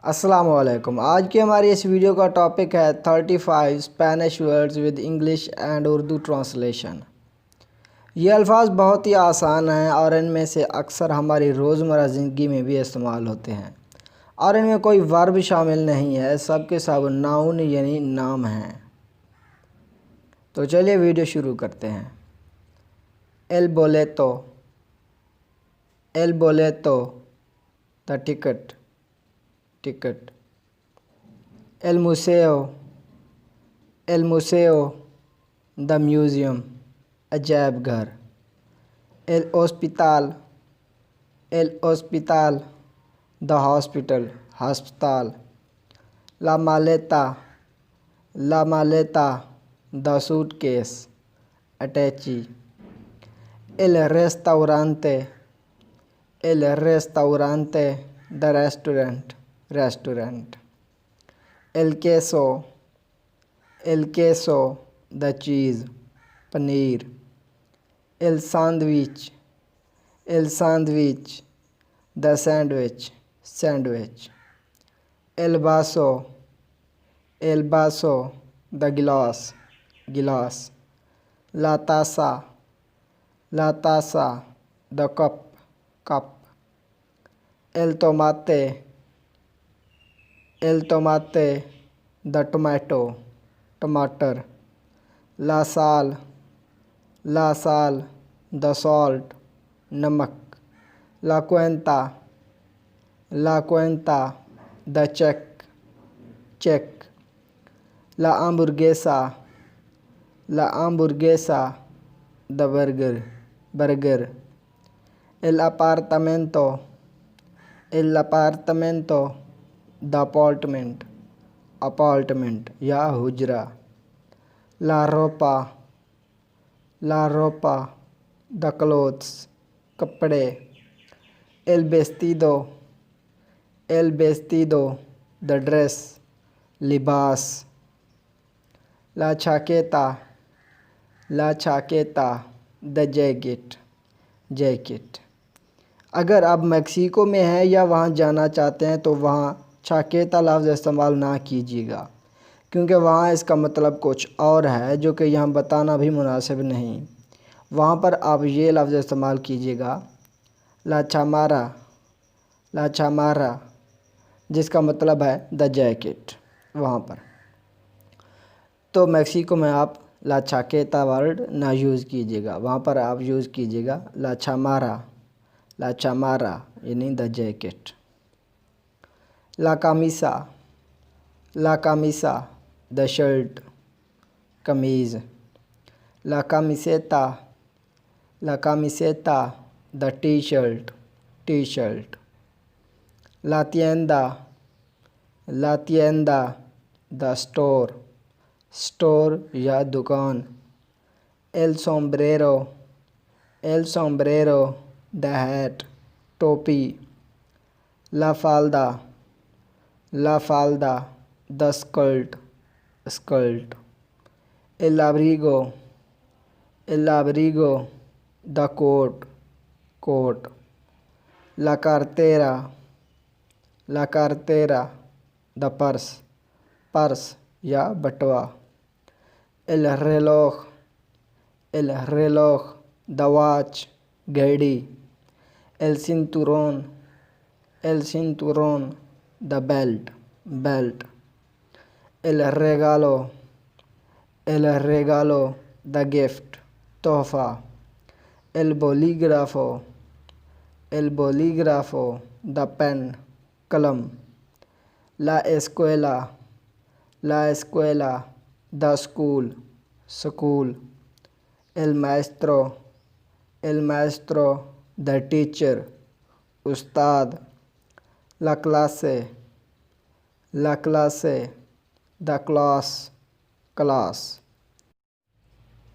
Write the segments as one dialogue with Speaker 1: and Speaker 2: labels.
Speaker 1: अस्सलामुअलैकुम। आज की हमारी इस वीडियो का टॉपिक है 35 Spanish words with English and Urdu translation. ये अल्फाज बहुत ही आसान हैं और इनमें से अक्सर हमारी रोज़मर्रा ज़िंदगी में भी इस्तेमाल होते हैं और इनमें कोई वर्ब शामिल नहीं है, सब के सब नाउन यानी नाम हैं। तो चलिए वीडियो शुरू करते हैं। एल बोलेतो द टिकट टिकट। एल museo द म्यूज़ियम अजायब घर। एल hospital द हॉस्पिटल हस्पताल। ला मालेता द सूटकेस अटैची। एल रेस्टाurante द रेस्टोरेंट। एल queso द चीज़ पनीर। एल sandwich द सैंडविच। एल vaso द गिलास। ला taza द कप। एल tomate द टमाटर। ला sal द सॉल्ट नमक। ला cuenta द चेक। ला hamburguesa द बर्गर। एल apartamento द अपार्टमेंट या हुजरा। ला रोपा द क्लोथ्स कपड़े। एल vestido द ड्रेस लिबास। ला chaqueta द जैकेट। अगर आप मेक्सिको में हैं या वहाँ जाना चाहते हैं तो वहाँ chaqueta लफ्ज़ इस्तेमाल ना कीजिएगा, क्योंकि वहाँ इसका मतलब कुछ और है जो कि यहाँ बताना भी मुनासिब नहीं। वहाँ पर आप ये लफ्ज़ इस्तेमाल कीजिएगा ला chamarra जिसका मतलब है द जैकेट वहाँ पर। तो मेक्सिको में आप ला chaqueta वर्ड ना यूज़ कीजिएगा, वहाँ पर आप यूज़ कीजिएगा ला chamarra यानी द जैकेट। ला camisa द शर्ट कमीज़। ला camiseta द टी शर्ट। ला tienda द स्टोर या दुकान। एल sombrero द हैट टोपी। ला falda द स्कर्ट। एल abrigo द कोट। ला cartera द पर्स या बटवा। एल reloj द वॉच घड़ी। एल cinturón द बेल्ट। एल regalo द गिफ्ट तोहफ़ा। एल bolígrafo द पेन कलम। ला escuela द स्कूल। एल maestro द टीचर उस्ताद। ला clase द क्लास।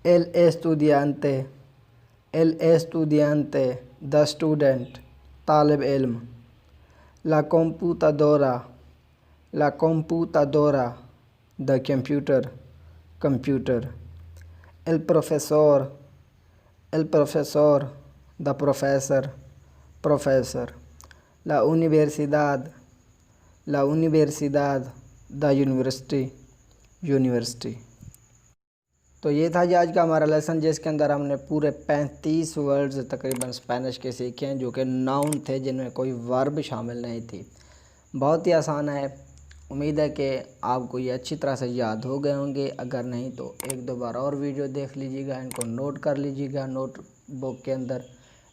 Speaker 1: एल estudiante द स्टूडेंट तालिब इल्म। ला computadora द कंप्यूटर। एल profesor द प्रोफेसर। ला universidad ला यूनिवर्सिडad, द यूनिवर्सिटी। तो ये था जी आज का हमारा लेसन, जिसके अंदर हमने पूरे 35 वर्ड्स तकरीबन स्पेनिश के सीखे हैं, जो कि नाउन थे जिनमें कोई वर्ब शामिल नहीं थी। बहुत ही आसान है। उम्मीद है कि आपको ये अच्छी तरह से याद हो गए होंगे। अगर नहीं तो एक दो बार और वीडियो देख लीजिएगा, इनको नोट कर लीजिएगा नोट बुक के अंदर,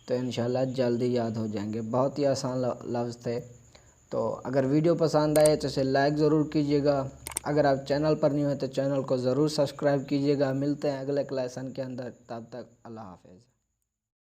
Speaker 1: तो इंशाल्लाह जल्दी याद हो जाएंगे। बहुत ही आसान लफ्ज़ थे। तो अगर वीडियो पसंद आए तो इसे लाइक ज़रूर कीजिएगा। अगर आप चैनल पर नहीं हो तो चैनल को ज़रूर सब्सक्राइब कीजिएगा। मिलते हैं अगले लेसन के अंदर, तब तक अल्लाह हाफ़िज़।